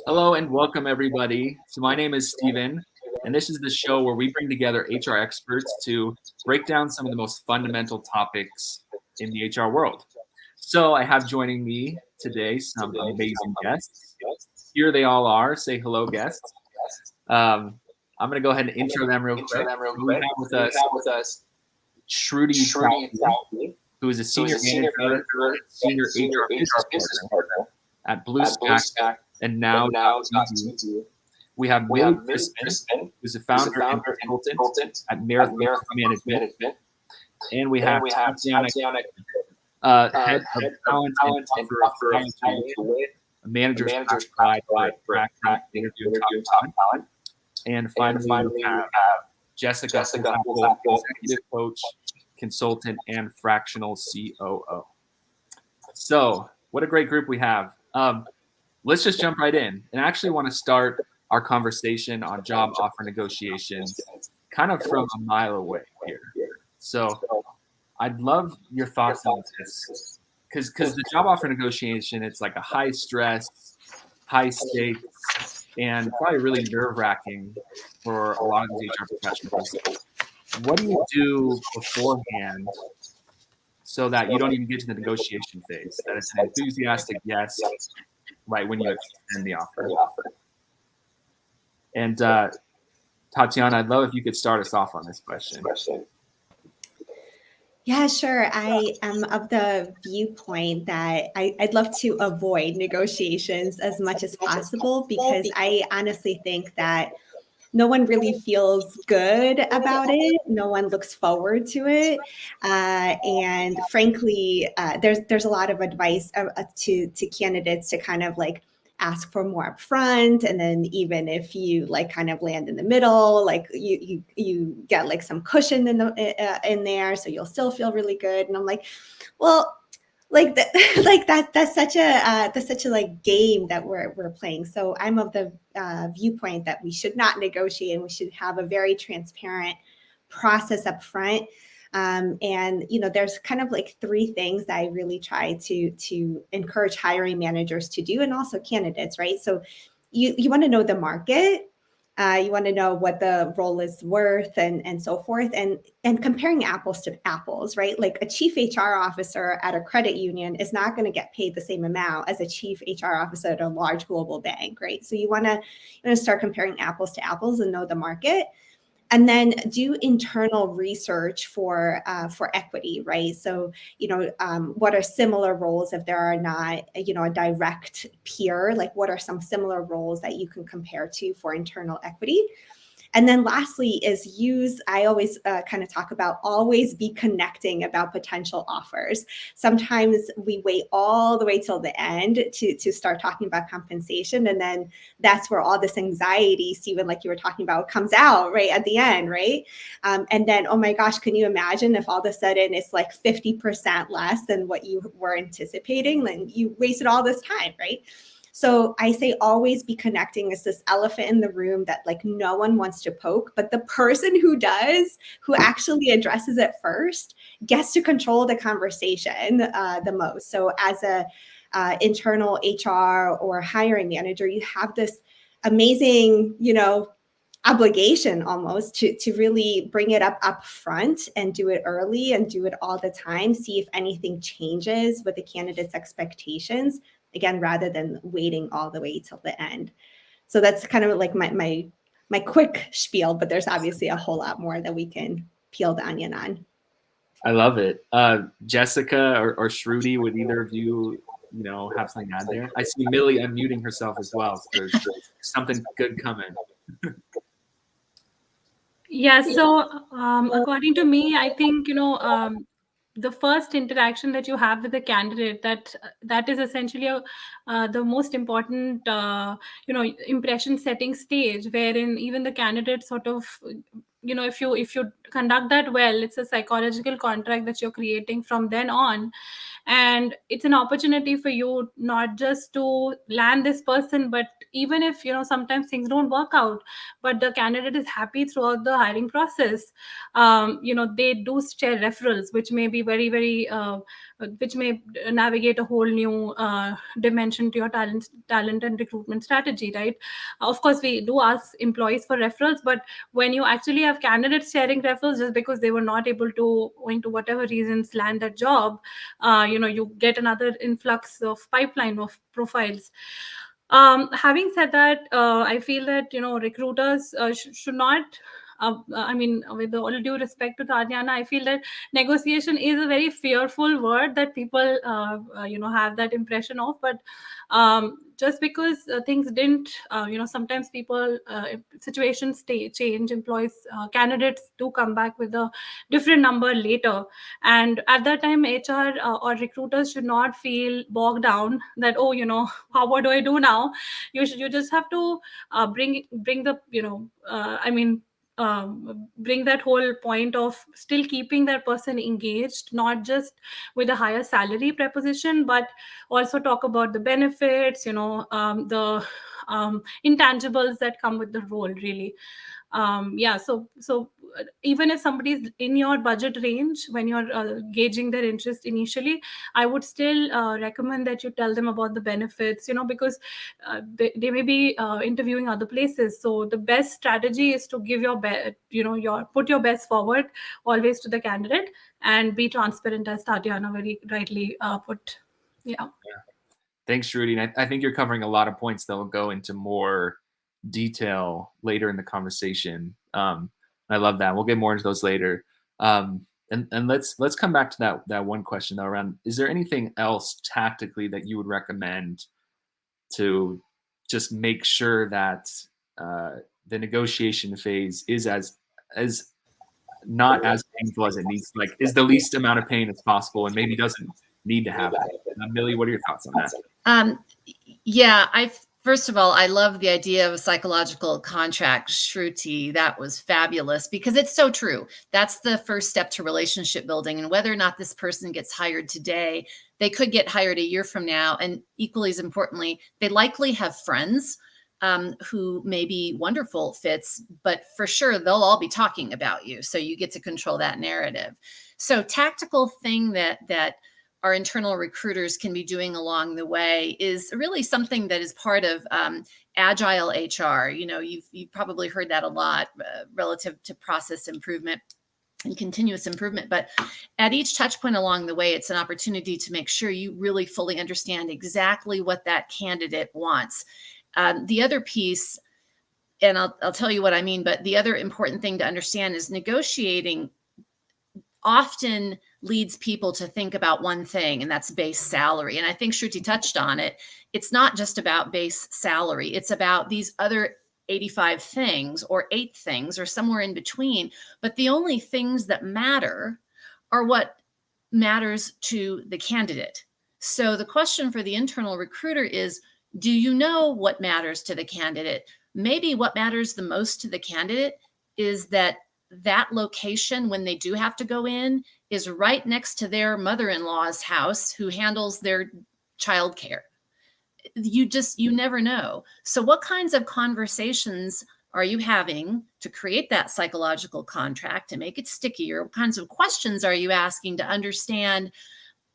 Hello and welcome, everybody. So, my name is Steven, and this is the show where we bring together HR experts to break down some of the most fundamental topics in the HR world. So, I have joining me today some amazing guests. Here they all are. Say hello, guests. I'm going to go ahead and intro them real quick. So we have with us Shruti Chowdhury, who is a senior manager, senior HR business partner at BlueStack and now .tv. We have Millie Crispin, who's the founder and consultant at Marathon Management, and we have Tatiana, head of talent and offer of talent to win, a manager's guide for attracting, interviewing top talent. And finally, we have Jessica, executive coach, consultant, and fractional COO. So, what a great group we have. Let's just jump right in. And I actually want to start our conversation on job offer negotiations kind of from a mile away here. So I'd love your thoughts on this. Because the job offer negotiation, it's like a high stress, high stakes, and probably really nerve wracking for a lot of these HR professionals. What do you do beforehand so that you don't even get to the negotiation phase? That it's an enthusiastic yes right when you extend the offer. And Tatiana, I'd love if you could start us off on this question. Yeah, sure. I am of the viewpoint that I'd love to avoid negotiations as much as possible because I honestly think that no one really feels good about it. No one looks forward to it, and frankly, there's a lot of advice to candidates to kind of like ask for more upfront, and then even if you like kind of land in the middle, like you get like some cushion in there, so you'll still feel really good. And I'm like, well, like that like that's such a like game that we're playing. So I'm of the viewpoint that we should not negotiate and we should have a very transparent process up front. And there's kind of like three things that I really try to encourage hiring managers to do, and also candidates, right? So you want to know the market. You want to know what the role is worth, and so forth, and comparing apples to apples, right? Like a chief HR officer at a credit union is not going to get paid the same amount as a chief HR officer at a large global bank, right? So you want to start comparing apples to apples and know the market. And then do internal research for equity, right? So what are similar roles if there are not a direct peer? Like what are some similar roles that you can compare to for internal equity? And then lastly is I always kind of talk about always be connecting about potential offers. Sometimes we wait all the way till the end to start talking about compensation. And then that's where all this anxiety, Stephen, like you were talking about, comes out right at the end, right? And then, oh my gosh, can you imagine if all of a sudden it's like 50% less than what you were anticipating? Then you wasted all this time, right? So I say always be connecting. Is this elephant in the room that like no one wants to poke, but the person who does, who actually addresses it first, gets to control the conversation the most. So as a internal HR or hiring manager, you have this amazing, obligation almost to really bring it up front and do it early and do it all the time. See if anything changes with the candidate's expectations, again, rather than waiting all the way till the end. So that's kind of like my quick spiel, but there's obviously a whole lot more that we can peel the onion on. I love it. Jessica or Shruti, would either of you, have something to add there? I see Millie unmuting herself as well. So there's something good coming. Yeah, so according to me, I think the first interaction that you have with the candidate, that is essentially the most important impression setting stage, wherein even the candidate sort of if you conduct that well, it's a psychological contract that you're creating from then on. And it's an opportunity for you not just to land this person, but even if, sometimes things don't work out, but the candidate is happy throughout the hiring process, they do share referrals, which may be very, very which may navigate a whole new dimension to your talent and recruitment strategy, right? Of course, we do ask employees for referrals, but when you actually have candidates sharing referrals just because they were not able to, owing to whatever reasons, land that job, you get another influx of pipeline of profiles. Having said that, I feel that recruiters should not. I mean, with all due respect to Tatiana, I feel that negotiation is a very fearful word that people, have that impression of. But just because things didn't, sometimes people, situations change. Employees, candidates do come back with a different number later, and at that time, HR or recruiters should not feel bogged down that, oh, what do I do now? You just have to bring the bring that whole point of still keeping that person engaged, not just with a higher salary proposition, but also talk about the benefits, the intangibles that come with the role, really. So even if somebody's in your budget range, when you're gauging their interest initially, I would still recommend that you tell them about the benefits, because they may be interviewing other places. So the best strategy is to give put your best forward always to the candidate, and be transparent, as Tatiana very rightly put. Yeah. Thanks, Shruti. And I think you're covering a lot of points that will go into more detail later in the conversation. I love that. We'll get more into those later. And let's come back to that one question though, around, is there anything else tactically that you would recommend to just make sure that the negotiation phase is as not as painful as it needs, like is the least amount of pain as possible, and maybe doesn't need to have it? Millie, what are your thoughts on that? Yeah, first of all, I love the idea of a psychological contract, Shruti. That was fabulous, because it's so true. That's the first step to relationship building. And whether or not this person gets hired today, they could get hired a year from now. And equally as importantly, they likely have friends who may be wonderful fits, but for sure, they'll all be talking about you. So you get to control that narrative. So tactical thing that our internal recruiters can be doing along the way is really something that is part of agile HR. You've probably heard that a lot relative to process improvement and continuous improvement. But at each touch point along the way, it's an opportunity to make sure you really fully understand exactly what that candidate wants. The other piece, and I'll tell you what I mean, but the other important thing to understand is negotiating often leads people to think about one thing, and that's base salary. And I think Shruti touched on it. It's not just about base salary. It's about these other 85 things or 8 things or somewhere in between. But the only things that matter are what matters to the candidate. So the question for the internal recruiter is, do you know what matters to the candidate? Maybe what matters the most to the candidate is that location, when they do have to go in, is right next to their mother-in-law's house who handles their childcare. You never know. So what kinds of conversations are you having to create that psychological contract to make it stickier? What kinds of questions are you asking to understand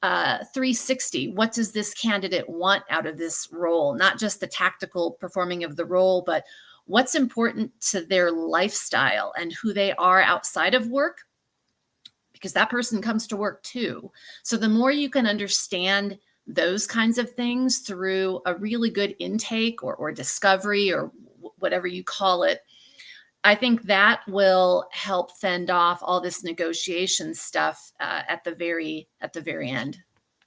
360? What does this candidate want out of this role? Not just the tactical performing of the role, but what's important to their lifestyle and who they are outside of work, because that person comes to work too. So the more you can understand those kinds of things through a really good intake or discovery or whatever you call it, I think that will help fend off all this negotiation stuff at the very end.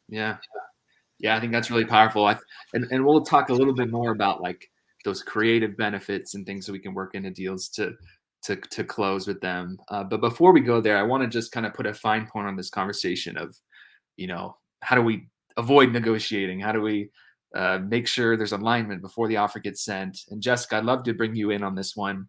Yeah, I think that's really powerful. And we'll talk a little bit more about like those creative benefits and things that we can work into deals to close with them. But before we go there, I want to just kind of put a fine point on this conversation of, how do we avoid negotiating? How do we make sure there's alignment before the offer gets sent? And Jessica, I'd love to bring you in on this one.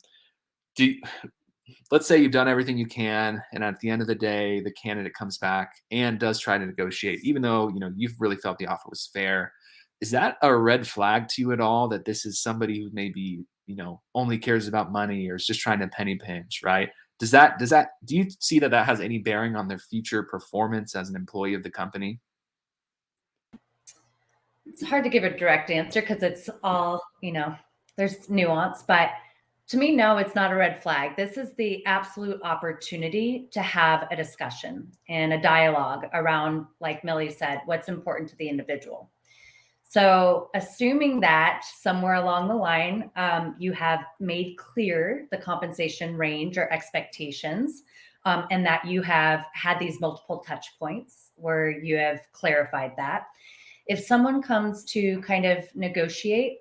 let's say you've done everything you can, and at the end of the day, the candidate comes back and does try to negotiate, even though you've really felt the offer was fair. Is that a red flag to you at all? That this is somebody who maybe only cares about money or is just trying to penny pinch, right? Do you see that has any bearing on their future performance as an employee of the company? It's hard to give a direct answer because it's all, there's nuance, but to me, no, it's not a red flag. This is the absolute opportunity to have a discussion and a dialogue around, like Millie said, what's important to the individual. So assuming that somewhere along the line, you have made clear the compensation range or expectations, and that you have had these multiple touch points where you have clarified that. If someone comes to kind of negotiate,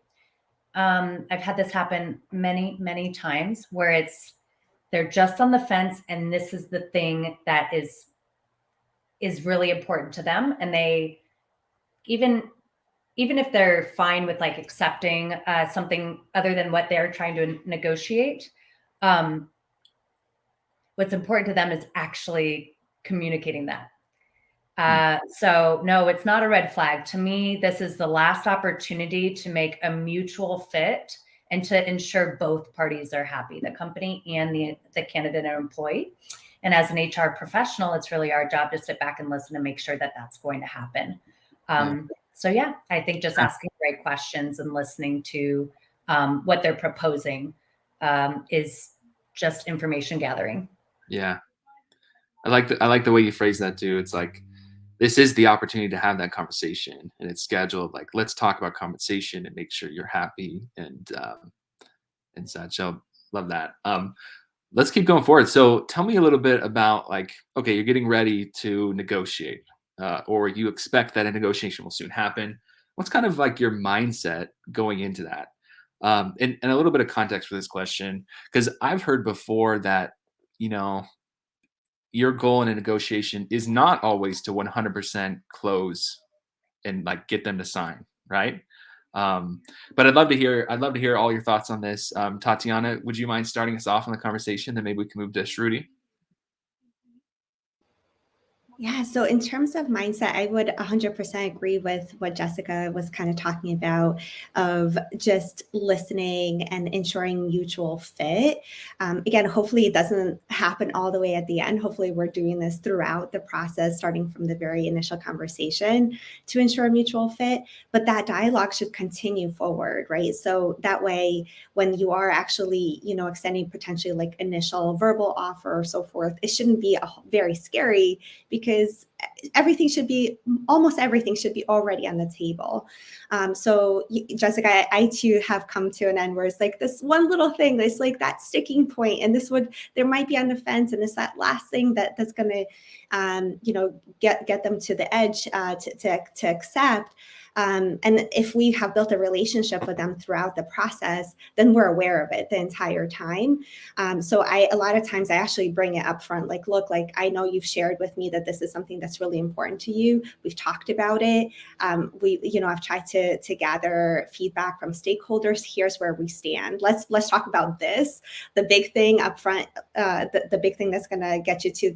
I've had this happen many, many times where they're just on the fence, and this is the thing that is really important to them. And they, even if they're fine with like accepting something other than what they're trying to negotiate, what's important to them is actually communicating that. So no, it's not a red flag. To me, this is the last opportunity to make a mutual fit and to ensure both parties are happy, the company and the candidate or employee. And as an HR professional, it's really our job to sit back and listen and make sure that that's going to happen. So yeah, I think just asking the right questions and listening to what they're proposing is just information gathering. Yeah. I like the way you phrase that too. It's like, this is the opportunity to have that conversation, and it's scheduled. Like, let's talk about compensation and make sure you're happy and such. So love that. Let's keep going forward. So tell me a little bit about, like, okay, you're getting ready to negotiate, or you expect that a negotiation will soon happen. What's kind of like your mindset going into that? And a little bit of context for this question, because I've heard before that, your goal in a negotiation is not always to 100% close and like get them to sign, right? But I'd love to hear all your thoughts on this. Tatiana, would you mind starting us off on the conversation? Then maybe we can move to Shruti. Yeah, so in terms of mindset, I would 100% agree with what Jessica was kind of talking about, of just listening and ensuring mutual fit. Again, hopefully it doesn't happen all the way at the end. Hopefully we're doing this throughout the process, starting from the very initial conversation to ensure mutual fit. But that dialogue should continue forward, right? So that way, when you are actually, extending potentially like initial verbal offer or so forth, it shouldn't be very scary, because almost everything should be already on the table. So Jessica, I too have come to an end where it's like this one little thing, it's like that sticking point, and there might be on the fence, and it's that last thing that's going to, get them to the edge to accept. And if we have built a relationship with them throughout the process, then we're aware of it the entire time. So a lot of times I actually bring it up front, like, look, like, I know you've shared with me that this is something that's really important to you. We've talked about it. I've tried to gather feedback from stakeholders. Here's where we stand. Let's talk about this. The big thing up front, the big thing that's going to get you to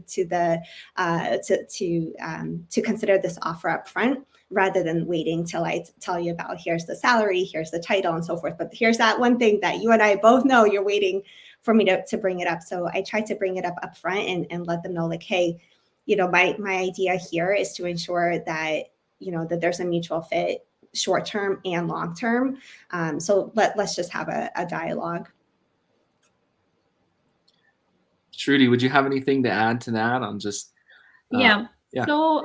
consider this offer up front, rather than waiting till I tell you about, here's the salary, here's the title, and so forth. But here's that one thing that you and I both know you're waiting for me to bring it up. So I try to bring it up front and let them know, like, hey, my idea here is to ensure that, that there's a mutual fit, short term and long term. So let's just have a dialogue. Shruti, would you have anything to add to that on just? Yeah. Yeah. So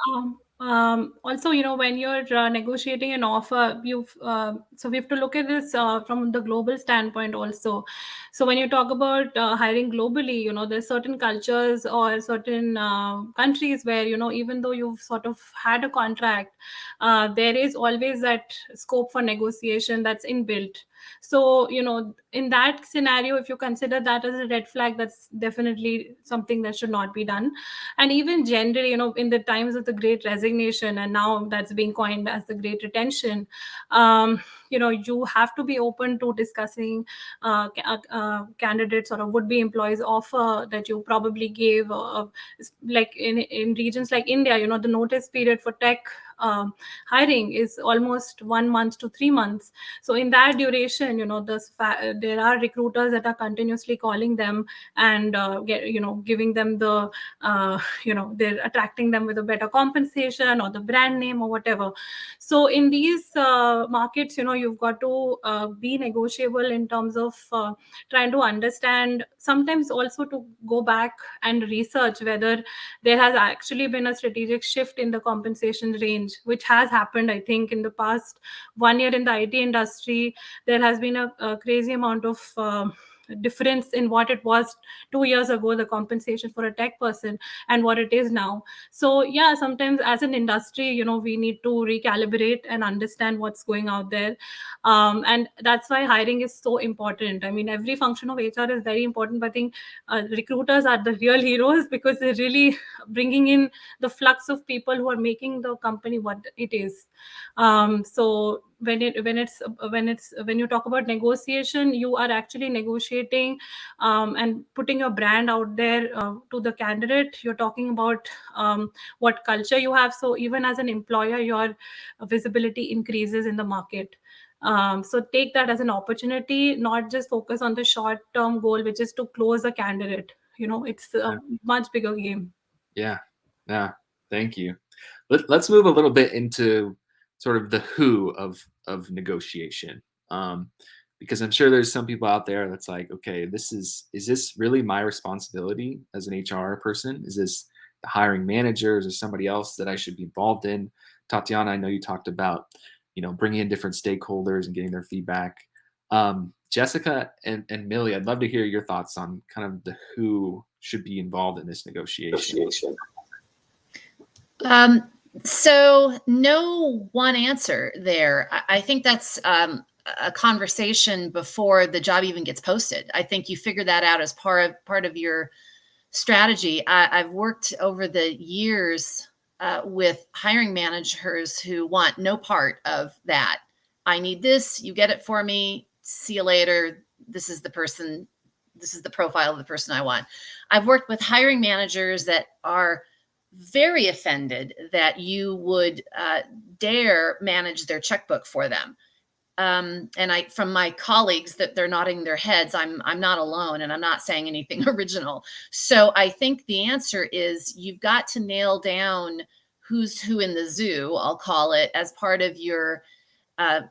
also, when you're negotiating an offer, so we have to look at this from the global standpoint also. So when you talk about hiring globally, there's certain cultures or certain countries where, even though you've sort of had a contract, there is always that scope for negotiation that's inbuilt. So, in that scenario, if you consider that as a red flag, that's definitely something that should not be done. And even generally, in the times of the great resignation, and now that's being coined as the great retention, you have to be open to discussing candidates or a would-be employees offer that you probably gave, like in regions like India, the notice period for tech hiring is almost 1 month to 3 months. So in that duration, there are recruiters that are continuously calling them and giving them the they're attracting them with a better compensation or the brand name or whatever. So in these markets, you've got to be negotiable in terms of trying to understand, sometimes also to go back and research whether there has actually been a strategic shift in the compensation range, which has happened, I think, in the past 1 year in the IT industry. There has been a crazy amount of difference in what it was 2 years ago, the compensation for a tech person, and what it is now. So yeah, sometimes as an industry, we need to recalibrate and understand what's going out there. And that's why hiring is so important. I mean, every function of HR is very important, but I think recruiters are the real heroes, because they're really bringing in the flux of people who are making the company what it is. So when you talk about negotiation, you are actually negotiating and putting your brand out there to the candidate. You're talking about what culture you have. So even as an employer, your visibility increases in the market. So take that as an opportunity, not just focus on the short-term goal, which is to close a candidate. It's a much bigger game. Yeah. Thank you. Let's move a little bit into sort of the who of negotiation, because I'm sure there's some people out there that's like, okay, is this really my responsibility as an HR person? Is this the hiring manager? Is there somebody else that I should be involved in? Tatiana, I know you talked about bringing in different stakeholders and getting their feedback. Jessica and Millie, I'd love to hear your thoughts on kind of the who should be involved in this negotiation. So no one answer there. I think that's a conversation before the job even gets posted. I think you figure that out as part of your strategy. I've worked over the years with hiring managers who want no part of that. I need this, you get it for me, see you later. This is the person, this is the profile of the person I want. I've worked with hiring managers that are very offended that you would dare manage their checkbook for them. And from my colleagues that they're nodding their heads, I'm not alone, and I'm not saying anything original. So I think the answer is you've got to nail down who's who in the zoo, I'll call it, as part of your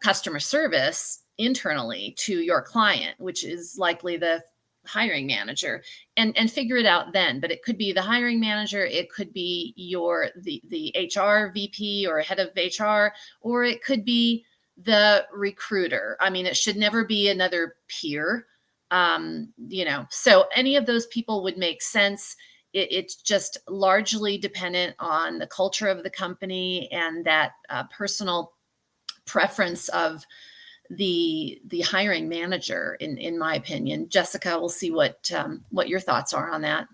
customer service internally to your client, which is likely the hiring manager, and figure it out then. But it could be the hiring manager, it could be the HR VP or head of HR, or it could be the recruiter. I mean, it should never be another peer. So any of those people would make sense. It's just largely dependent on the culture of the company and that personal preference of the hiring manager, in my opinion. Jessica, we'll see what your thoughts are on that.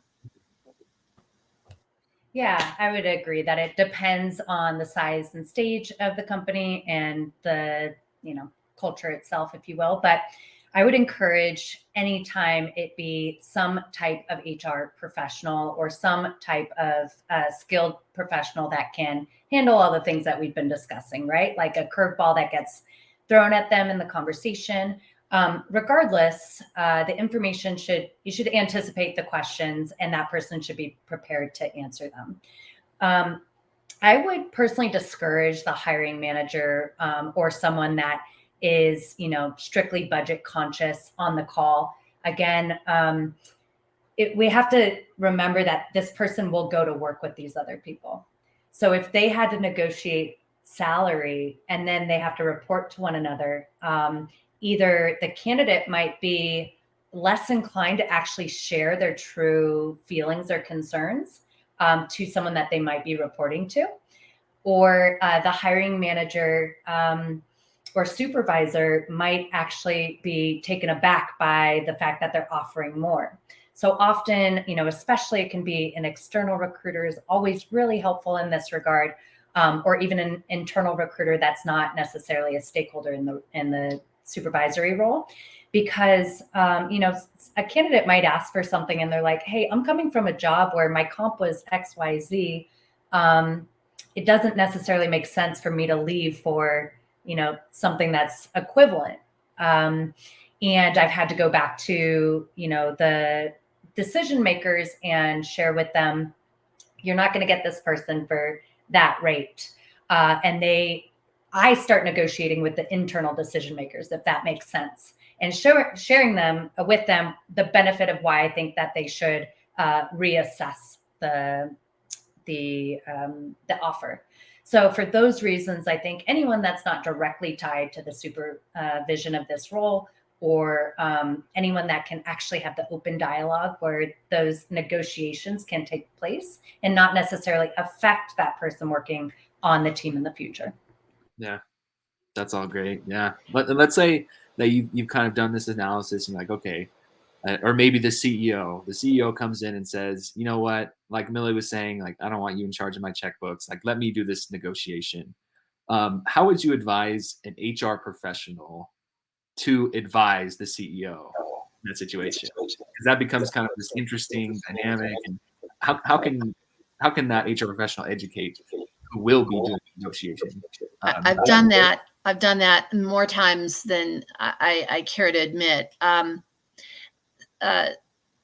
Yeah, I would agree that it depends on the size and stage of the company and the, culture itself, if you will. But I would encourage anytime it be some type of HR professional or some type of skilled professional that can handle all the things that we've been discussing, right? Like a curveball that gets thrown at them in the conversation. Regardless, the information you should anticipate the questions, and that person should be prepared to answer them. I would personally discourage the hiring manager or someone that is, strictly budget conscious on the call. Again, we have to remember that this person will go to work with these other people. So if they had to negotiate salary and then they have to report to one another, either the candidate might be less inclined to actually share their true feelings or concerns to someone that they might be reporting to, or the hiring manager or supervisor might actually be taken aback by the fact that they're offering more. So often, especially it can be an external recruiter is always really helpful in this regard, or even an internal recruiter that's not necessarily a stakeholder in the supervisory role, because a candidate might ask for something and they're like, "Hey, I'm coming from a job where my comp was XYZ. It doesn't necessarily make sense for me to leave for something that's equivalent." And I've had to go back to the decision makers and share with them, "You're not going to get this person for that rate." And I start negotiating with the internal decision makers, if that makes sense, and sharing them with them the benefit of why I think that they should reassess the offer. So for those reasons, I think anyone that's not directly tied to the supervision of this role, or anyone that can actually have the open dialogue where those negotiations can take place and not necessarily affect that person working on the team in the future. Yeah, that's all great. Yeah, but let's say that you've kind of done this analysis and like, okay, or maybe the CEO comes in and says, you know what, like Millie was saying, like, I don't want you in charge of my checkbooks. Like, let me do this negotiation. How would you advise an HR professional to advise the CEO in that situation? Because that becomes kind of this interesting dynamic. And how can that HR professional educate who will be doing negotiation? I've done that. I've done that more times than I care to admit.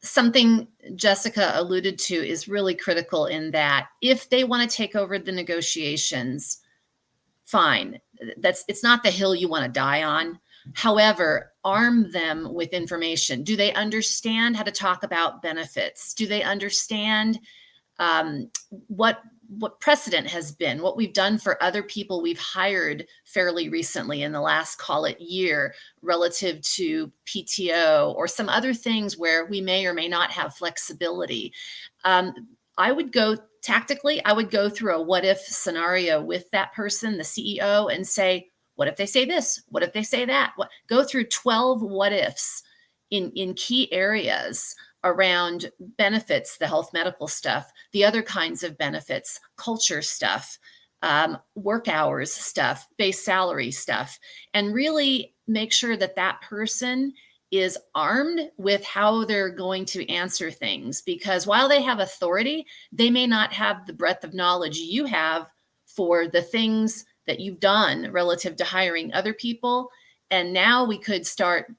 Something Jessica alluded to is really critical in that if they want to take over the negotiations, fine. It's not the hill you want to die on. However, arm them with information. Do they understand how to talk about benefits? Do they understand what precedent has been, what we've done for other people we've hired fairly recently in the last, call it, year, relative to PTO or some other things where we may or may not have flexibility? I would go tactically, I would go through a what if scenario with that person, the CEO, and say, what if they say this? What if they say that? Go through 12 what ifs in key areas around benefits, the health medical stuff, the other kinds of benefits, culture stuff, work hours stuff, base salary stuff, and really make sure that that person is armed with how they're going to answer things. Because while they have authority, they may not have the breadth of knowledge you have for the things that you've done relative to hiring other people. And now we could start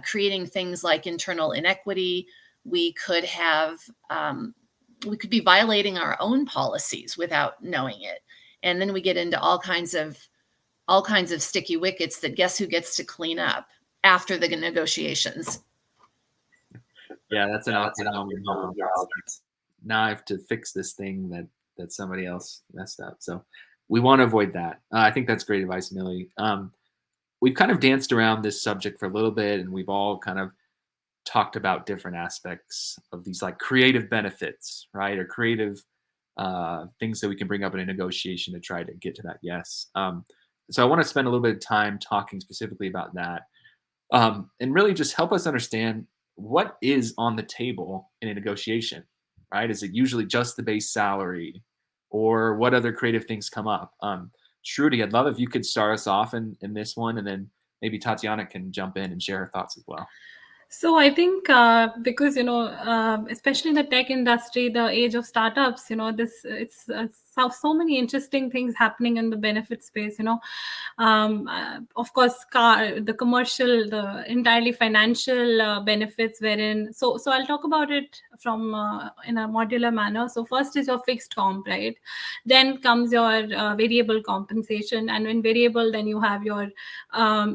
creating things like internal inequity. We could have, we could be violating our own policies without knowing it. And then we get into all kinds of sticky wickets that guess who gets to clean up after the negotiations. Yeah, that's an awkward moment. Now I have to fix this thing that somebody else messed up. So we want to avoid that. I think that's great advice, Millie. We've kind of danced around this subject for a little bit, and we've all kind of talked about different aspects of these like creative benefits, right? Or creative things that we can bring up in a negotiation to try to get to that yes. So I want to spend a little bit of time talking specifically about that, and really just help us understand what is on the table in a negotiation, right? Is it usually just the base salary, or what other creative things come up? Shruti, I'd love if you could start us off in this one, and then maybe Tatiana can jump in and share her thoughts as well. So I think because especially in the tech industry, the age of startups, it's so many interesting things happening in the benefit space. Of course, the commercial, the entirely financial benefits, wherein so I'll talk about it from in a modular manner. So first is your fixed comp, right? Then comes your variable compensation, and when variable, then you have your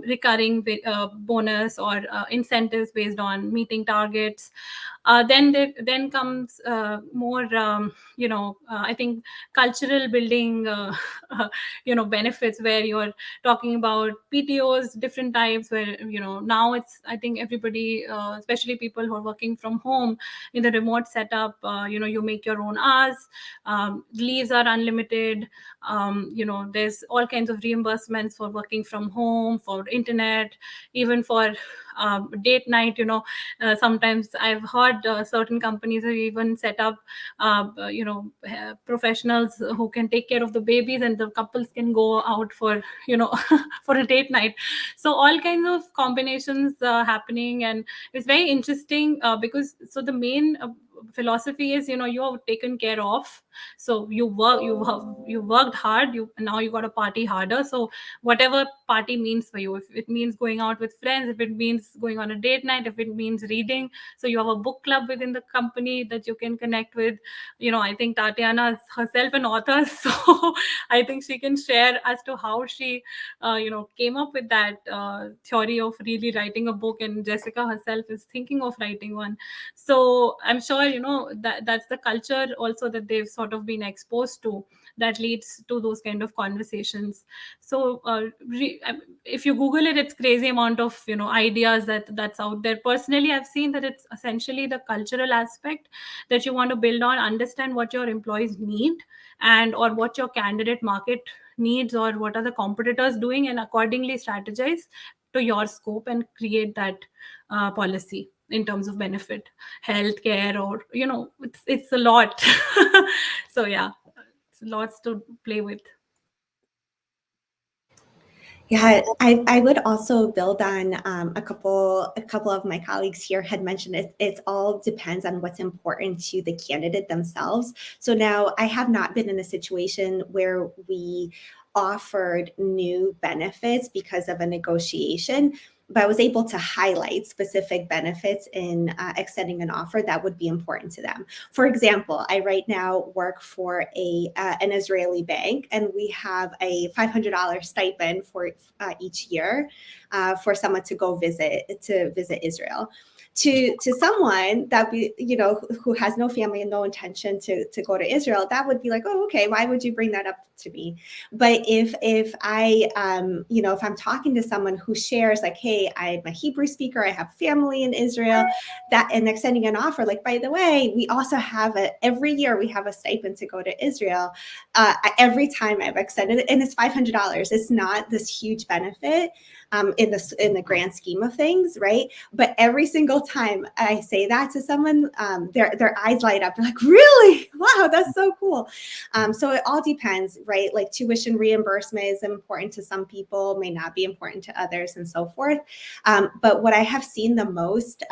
recurring bonus or incentives based on meeting targets. Then comes more I think cultural building benefits, where you're talking about PTOs, different types, where now it's, I think everybody, especially people who are working from home in the remote setup, you make your own hours. Leaves are unlimited. There's all kinds of reimbursements for working from home, for internet, even for date night. Sometimes I've heard certain companies have even set up professionals who can take care of the babies, and the couples can go out for for a date night. So all kinds of combinations happening, and it's very interesting, because so the main philosophy is, you're taken care of. So you worked hard, now you got to party harder. So whatever party means for you, if it means going out with friends, if it means going on a date night, if it means reading, so you have a book club within the company that you can connect with. I think Tatiana is herself an author, so I think she can share as to how she came up with that theory of really writing a book, and Jessica herself is thinking of writing one. So I'm sure that's the culture also that they've sort of been exposed to, that leads to those kind of conversations. So if you Google it, it's crazy amount of ideas that's out there. Personally, I've seen that it's essentially the cultural aspect that you want to build on, understand what your employees need, and or what your candidate market needs, or what are the competitors doing, and accordingly strategize to your scope and create that policy in terms of benefit, healthcare, or it's a lot. So yeah, it's lots to play with. Yeah, I would also build on a couple of my colleagues here had mentioned it. It all depends on what's important to the candidate themselves. So now I have not been in a situation where we offered new benefits because of a negotiation, but I was able to highlight specific benefits in extending an offer that would be important to them. For example, I right now work for an Israeli bank, and we have a $500 stipend for each year for someone to go visit Israel. To someone that who has no family and no intention to go to Israel, that would be like, oh, okay, why would you bring that up to me? But if I if I'm talking to someone who shares like, hey, I'm a Hebrew speaker, I have family in Israel, that, and extending an offer, like, by the way, we also have every year we have a stipend to go to Israel. Every time I've extended it, and it's $500. It's not this huge benefit in the grand scheme of things, right? But every single time I say that to someone, their eyes light up. They're like, really? Wow, that's so cool. So it all depends, right? Like tuition reimbursement is important to some people, may not be important to others, and so forth. But what I have seen the most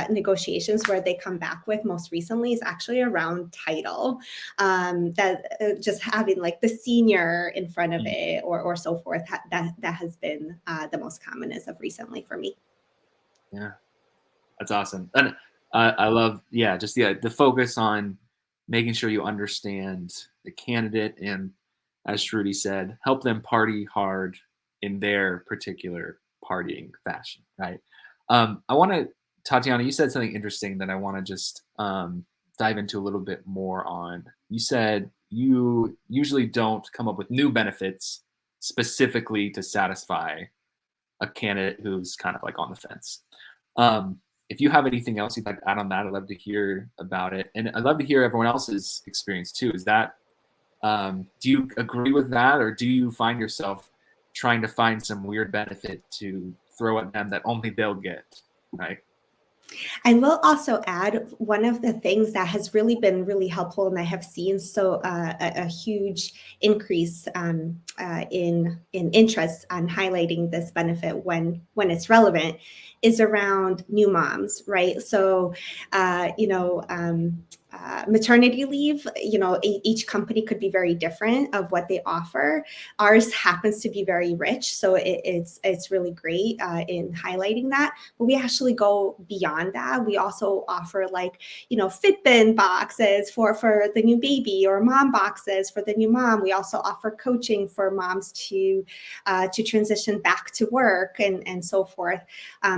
negotiations where they come back with most recently is actually around title, that just having like the senior in front of it, or so forth. That has been the most common as of recently for me. Yeah, that's awesome. And I love, just the focus on making sure you understand the candidate, and as Shruti said, help them party hard in their particular partying fashion, right? I want to, Tatiana, you said something interesting that I want to just dive into a little bit more on. You said you usually don't come up with new benefits specifically to satisfy a candidate who's kind of like on the fence. If you have anything else you'd like to add on that, I'd love to hear about it. And I'd love to hear everyone else's experience too. Is that, do you agree with that, or do you find yourself trying to find some weird benefit to throw at them that only they'll get, right? I will also add, one of the things that has really been really helpful, and I have seen a huge increase in interest on highlighting this benefit when it's relevant, is around new moms, right? So, maternity leave, each company could be very different of what they offer. Ours happens to be very rich, so it's really great in highlighting that. But we actually go beyond that. We also offer Fitbin boxes for the new baby, or mom boxes for the new mom. We also offer coaching for moms to transition back to work and so forth.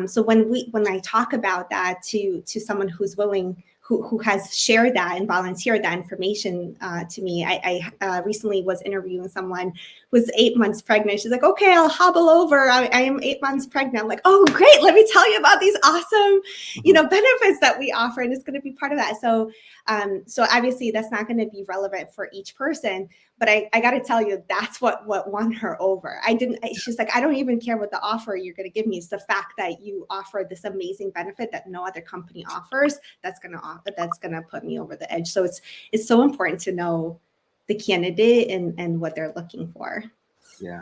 So when I talk about that to someone who's willing, who has shared that and volunteered that information to me. I recently was interviewing someone who was 8 months pregnant. She's like, okay, I'll hobble over. I am 8 months pregnant. I'm like, oh, great. Let me tell you about these awesome, benefits that we offer. And it's going to be part of that. So obviously that's not going to be relevant for each person, but I got to tell you, that's what won her over. She's like, I don't even care what the offer you're going to give me. It's the fact that you offer this amazing benefit that no other company offers. That's going to put me over the edge. So it's so important to know the candidate and what they're looking for. Yeah.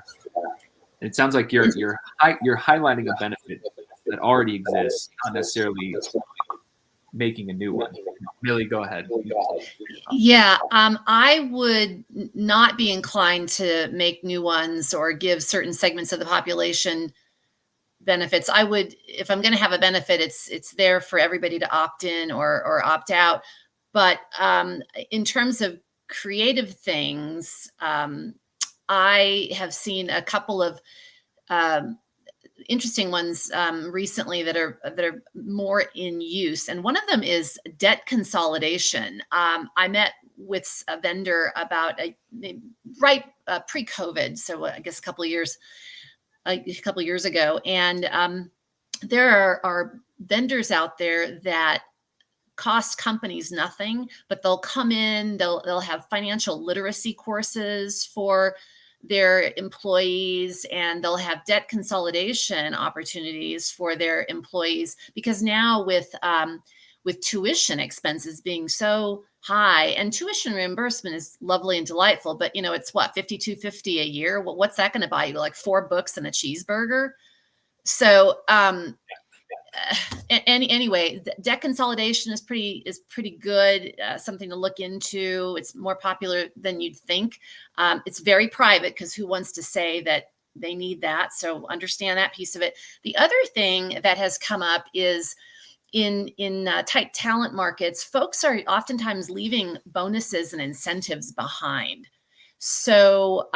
It sounds like you're highlighting a benefit that already exists, not necessarily making a new one. Really, go ahead. Yeah, I would not be inclined to make new ones or give certain segments of the population benefits. I would, if I'm going to have a benefit, it's there for everybody to opt in or opt out. But in terms of creative things, I have seen a couple of interesting ones recently that are more in use, and one of them is debt consolidation. I met with a vendor about pre-COVID, so I guess a couple of years ago, and there are vendors out there that cost companies nothing, but they'll come in, they'll have financial literacy courses for their employees, and they'll have debt consolidation opportunities for their employees, because now with tuition expenses being so high, and tuition reimbursement is lovely and delightful, but it's what, $52.50 a year. Well, what's that going to buy you? Like 4 books and a cheeseburger. So anyway, debt consolidation is pretty good, something to look into. It's more popular than you'd think. It's very private, because who wants to say that they need that? So understand that piece of it. The other thing that has come up is in tight talent markets, folks are oftentimes leaving bonuses and incentives behind. So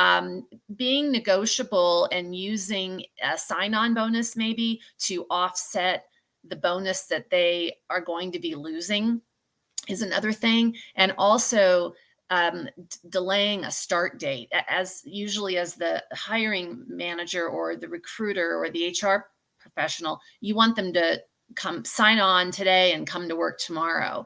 being negotiable and using a sign-on bonus maybe to offset the bonus that they are going to be losing is another thing. And also delaying a start date, as the hiring manager or the recruiter or the HR professional, you want them to come sign on today and come to work tomorrow.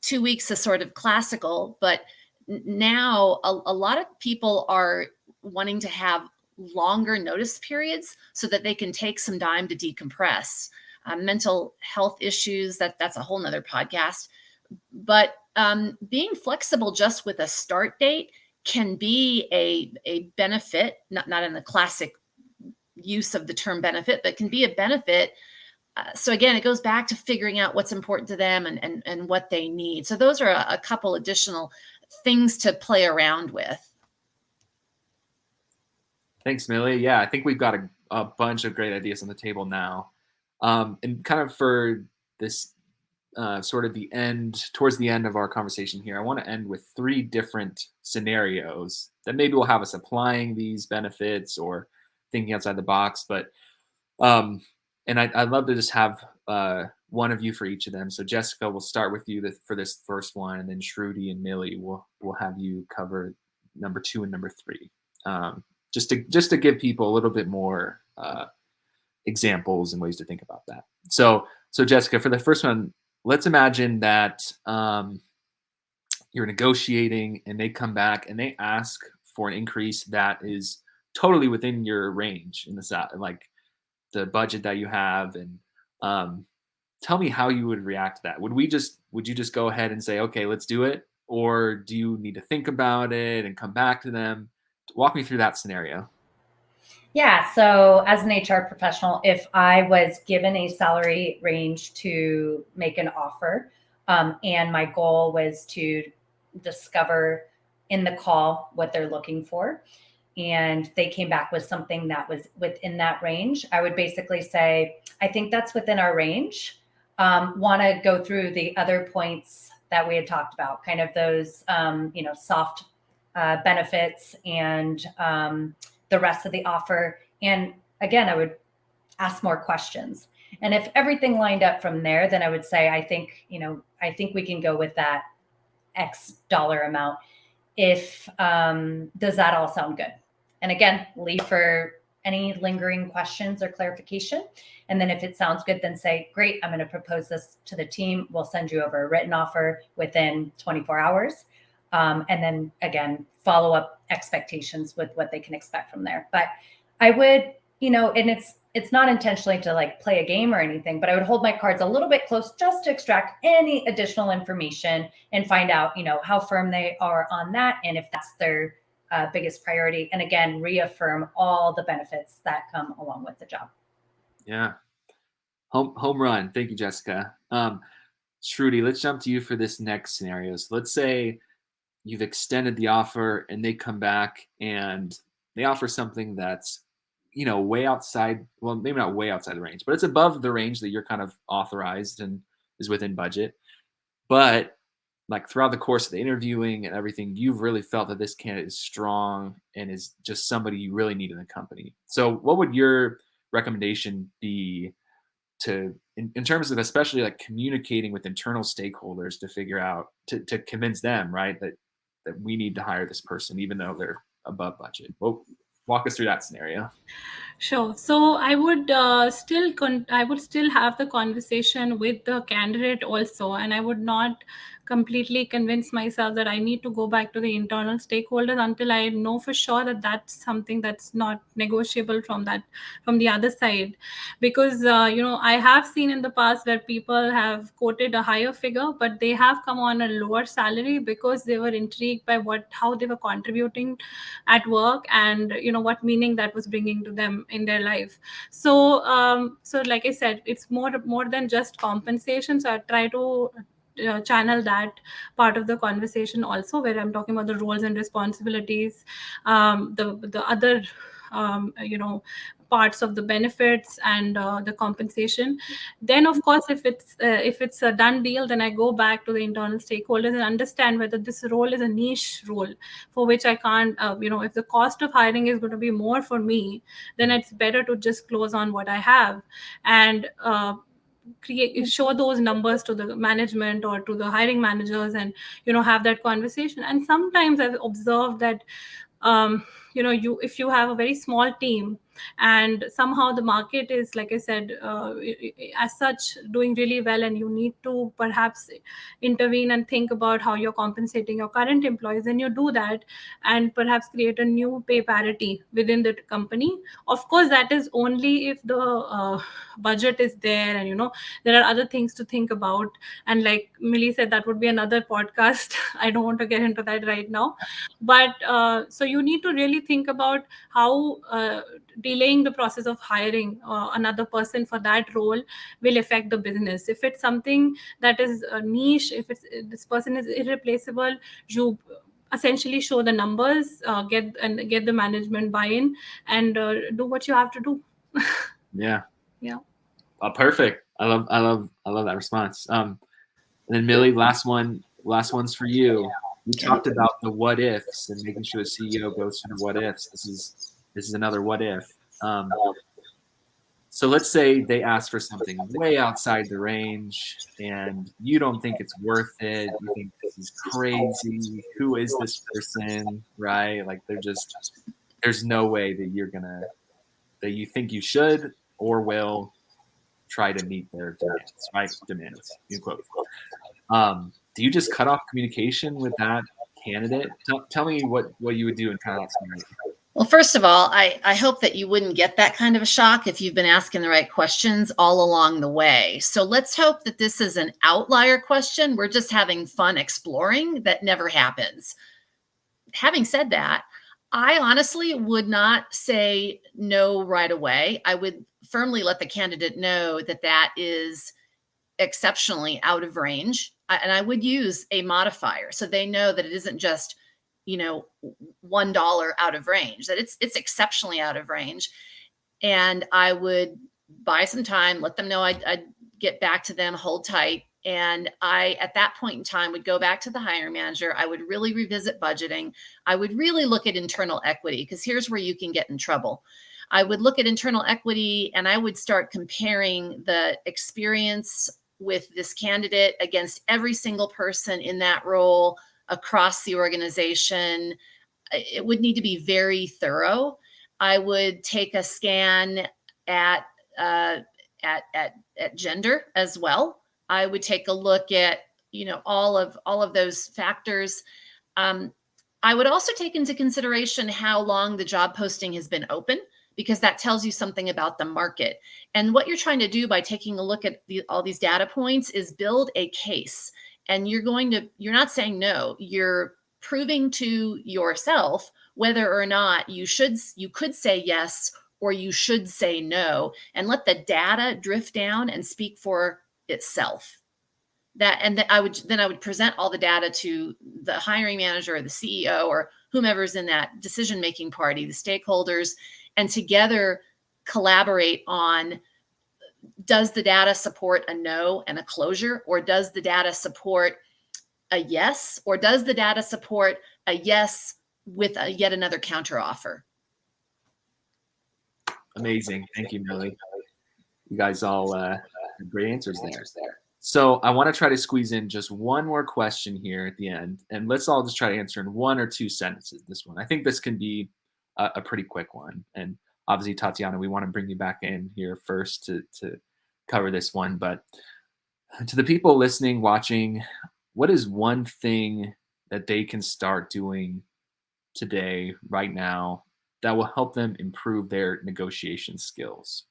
2 weeks is sort of classical, but now a lot of people are wanting to have longer notice periods so that they can take some time to decompress. Mental health issues, that's a whole nother podcast. But being flexible just with a start date can be a benefit, not in the classic use of the term benefit, but can be a benefit. So again, it goes back to figuring out what's important to them and what they need. So those are a couple additional things to play around with. Thanks, Millie. Yeah, I think we've got a bunch of great ideas on the table now. And kind of for this sort of towards the end of our conversation here, I want to end with 3 different scenarios that maybe will have us applying these benefits or thinking outside the box. But and I'd love to just have one of you for each of them. So Jessica, we'll start with you for this first one, and then Shruti and Millie will have you cover number 2 and number 3, just to give people a little bit more examples and ways to think about that. So Jessica, for the first one, let's imagine that you're negotiating and they come back and they ask for an increase that is totally within your range in like the budget that you have, and tell me how you would react to that. Would you just go ahead and say, okay, let's do it? Or do you need to think about it and come back to them? Walk me through that scenario. Yeah. So as an HR professional, if I was given a salary range to make an offer, And my goal was to discover in the call what they're looking for. And they came back with something that was within that range. I would basically say, I think that's within our range. Want to go through the other points that we had talked about, kind of those, soft benefits and the rest of the offer. And again, I would ask more questions. And if everything lined up from there, then I would say, I think we can go with that X dollar amount. If does that all sound good? And again, leave for any lingering questions or clarification. And then if it sounds good, then say, great, I'm going to propose this to the team. We'll send you over a written offer within 24 hours. And then again, follow up expectations with what they can expect from there. But I would, and it's not intentionally to like play a game or anything, but I would hold my cards a little bit close just to extract any additional information and find out, how firm they are on that. And if that's their biggest priority. And again, reaffirm all the benefits that come along with the job. Yeah. Home run. Thank you, Jessica. Shruti, let's jump to you for this next scenario. So let's say you've extended the offer and they come back and they offer something that's, way outside, well, maybe not way outside the range, but it's above the range that you're kind of authorized and is within budget. But like throughout the course of the interviewing and everything, you've really felt that this candidate is strong and is just somebody you really need in the company. So what would your recommendation be in terms of especially like communicating with internal stakeholders to figure out, to convince them, right, that we need to hire this person, even though they're above budget? Well, walk us through that scenario. Sure. So I would still have the conversation with the candidate also, and I would not completely convince myself that I need to go back to the internal stakeholders until I know for sure that that's something that's not negotiable from the other side. Because I have seen in the past where people have quoted a higher figure, but they have come on a lower salary because they were intrigued by how they were contributing at work and what meaning that was bringing to them in their life. So like I said, it's more than just compensation. So I try to channel that part of the conversation also, where I'm talking about the roles and responsibilities, the other parts of the benefits and the compensation. Then of course, if it's a done deal, then I go back to the internal stakeholders and understand whether this role is a niche role for which I can't, if the cost of hiring is going to be more for me, then it's better to just close on what I have and show those numbers to the management or to the hiring managers and have that conversation. And sometimes I've observed that if you have a very small team and somehow the market is, like I said, as such doing really well, and you need to perhaps intervene and think about how you're compensating your current employees, then you do that and perhaps create a new pay parity within the company. Of course, that is only if the budget is there and there are other things to think about. And like Millie said, that would be another podcast. I don't want to get into that right now, but so you need to really think about how delaying the process of hiring another person for that role will affect the business. If it's something that is a niche, if this person is irreplaceable, you essentially show the numbers, get the management buy-in, and do what you have to do. Yeah. Yeah. Perfect. I love that response. And then Millie, last one's for you. We talked about the what ifs and making sure the CEO goes through the what ifs. This is another what if. So let's say they ask for something way outside the range and you don't think it's worth it. You think this is crazy. Who is this person? Right? Like there's no way that you think you should or will try to meet their demands, right? Demands, in quote. Do you just cut off communication with that candidate? Tell me what you would do in kind of that scenario. Well, first of all, I hope that you wouldn't get that kind of a shock if you've been asking the right questions all along the way. So let's hope that this is an outlier question. We're just having fun exploring. That never happens. Having said that, I honestly would not say no right away. I would firmly let the candidate know that is exceptionally out of range and I would use a modifier so they know that it isn't just, $1 out of range, that it's exceptionally out of range. And I would buy some time, let them know I'd get back to them, hold tight. And I, at that point in time, would go back to the hiring manager. I would really revisit budgeting. I would really look at internal equity, because here's where you can get in trouble. I would look at internal equity and I would start comparing the experience with this candidate against every single person in that role across the organization. It would need to be very thorough. I would take a scan at gender as well. I would take a look at, all of those factors. I would also take into consideration how long the job posting has been open, because that tells you something about the market. And what you're trying to do by taking a look at all these data points is build a case. And you're not saying no, you're proving to yourself whether or not you could say yes or you should say no, and let the data drift down and speak for itself. I would present all the data to the hiring manager or the CEO or whomever's in that decision-making party, the stakeholders, and together collaborate on, does the data support a no and a closure, or does the data support a yes, or does the data support a yes with yet another counter offer? Amazing. Thank you, Millie. You guys all had great answers there. So I want to try to squeeze in just one more question here at the end, and let's all just try to answer in 1 or 2 sentences. This one, I think this can be a pretty quick one. And obviously, Tatiana, we want to bring you back in here first to cover this one. But to the people listening, watching, what is one thing that they can start doing today, right now, that will help them improve their negotiation skills?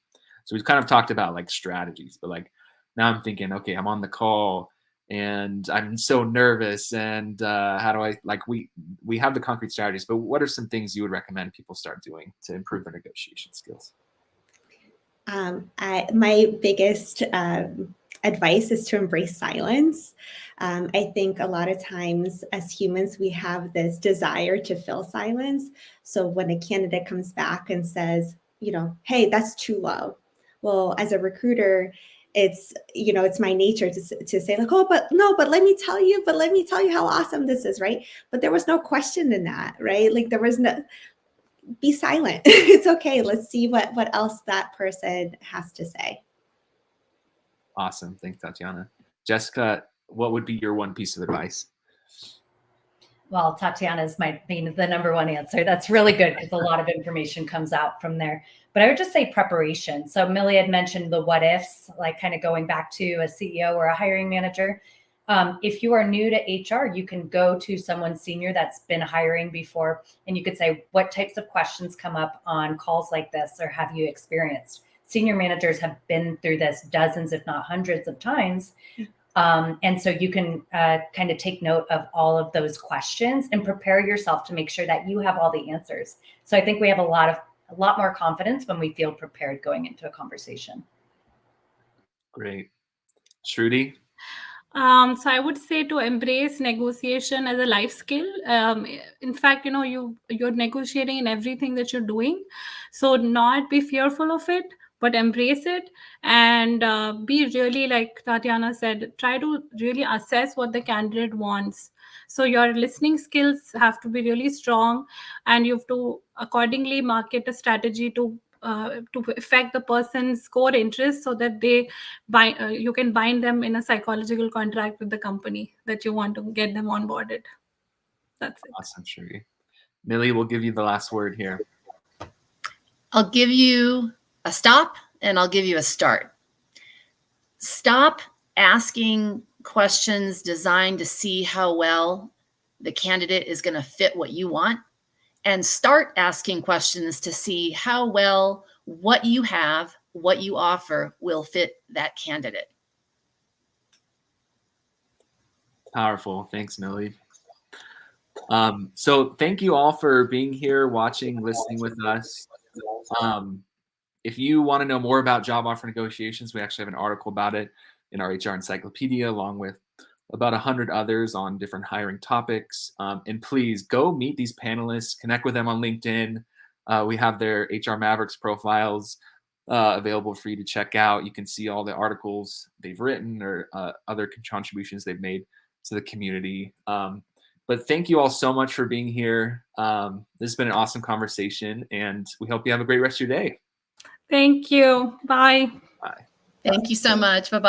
So we've kind of talked about like strategies, but like now I'm thinking, okay, I'm on the call and I'm so nervous, and how do I, like, we have the concrete strategies, but what are some things you would recommend people start doing to improve their negotiation skills? My biggest advice is to embrace silence. I think a lot of times as humans, we have this desire to fill silence. So when a candidate comes back and says, hey, that's too low. Well, as a recruiter, it's my nature to say like, oh, but let me tell you how awesome this is, right? But there was no question in that, right? Like there was no, be silent. It's okay. Let's see what else that person has to say. Awesome. Thanks, Tatiana. Jessica, what would be your one piece of advice? Well, Tatiana's might be the number one answer. That's really good because a lot of information comes out from there. But I would just say preparation. So Millie had mentioned the what ifs, like kind of going back to a CEO or a hiring manager. If you are new to HR, you can go to someone senior that's been hiring before, and you could say, what types of questions come up on calls like this, or have you experienced? Senior managers have been through this dozens, if not hundreds of times. And so you can kind of take note of all of those questions and prepare yourself to make sure that you have all the answers. So I think we have a lot more confidence when we feel prepared going into a conversation. Great. Shruti? So I would say to embrace negotiation as a life skill. In fact, you're negotiating in everything that you're doing. So not be fearful of it, but embrace it, and be really, like Tatiana said, try to really assess what the candidate wants. So your listening skills have to be really strong, and you have to accordingly market a strategy to affect the person's core interests, so that you can bind them in a psychological contract with the company that you want to get them onboarded. That's it. Awesome, Shruti. Millie, we'll give you the last word here. I'll give you a stop and I'll give you a start. Stop asking questions designed to see how well the candidate is going to fit what you want, and start asking questions to see how well what you have, what you offer will fit that candidate. Powerful. Thanks, Millie. So thank you all for being here, watching, listening with us. If you want to know more about job offer negotiations, we actually have an article about it in our HR encyclopedia, along with about 100 others on different hiring topics. And please go meet these panelists, connect with them on LinkedIn. We have their HR Mavericks profiles available for you to check out. You can see all the articles they've written or other contributions they've made to the community. But thank you all so much for being here. This has been an awesome conversation, and we hope you have a great rest of your day. Thank you. Bye. Bye. Thank you so much. Bye-bye.